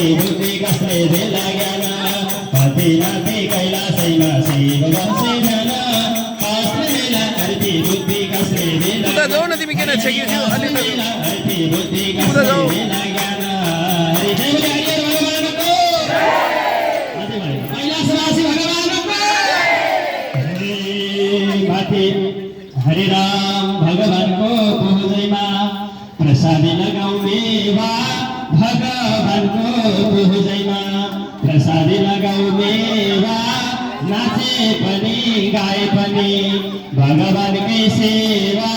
अर्ती बुद्धि कसले देला ज्ञान कति नाति कैलाशैमा शिव वंशे जान कसले अर्ती बुद्धि कसले देला उता जाऊ न तिमी किन छेकियो अलि त अर्ती बुद्धि उता जाऊ कसले देला ज्ञान हरि जय भगवानको कैलाशवासी भगवानको माथि हरि राम भगवानको पूजैमा प्रसादी लगाउने वा भगवानको पूजैमा प्रसादी लगाउने वा नाचे पनि गाए पनि भगवानकै सेवा